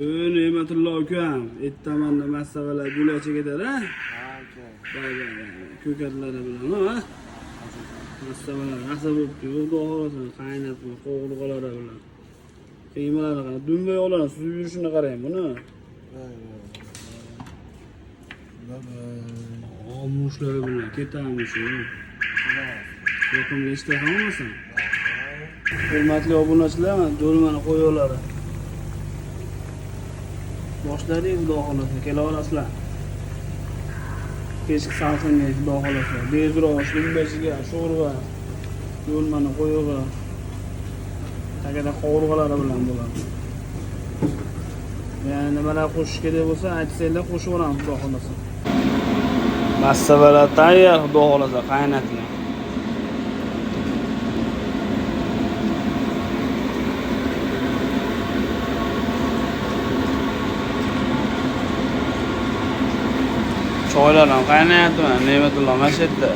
Ne'matullo ukam, ertamandan massavalar gulacha ketadi, ha? Ko'katlari bilan, ha? Massavalar asab bo'pti, xudo xolosin, qaynatib, qo'g'irg'alari bilan. Qiymalari qana, dumba yo'qlarni suzib yurishini qarang buni. Mushlari bilan ketamiz shu. Yo'qimga ishtaha olmasin. Hurmatli obunachilar, do'lmani qo'yoqlari. Boshlaring xudo xolasa kela olasizlar. Kechki salqinga xudo xolasa. Bezrosh, dumbasiga, sho'rva, do'lmani qo'yog'i. Takada qovurg'alari bilan bo'ladi. Yani nimalar qo'shish kerak bo'lsa, aytsanglar qo'shib o'ramiz xudo xolasa. Massavalar tayyor xudo xolasa qaynatilgan. Choylar ham qaynayapti, Ne'matullo mana shu yerda.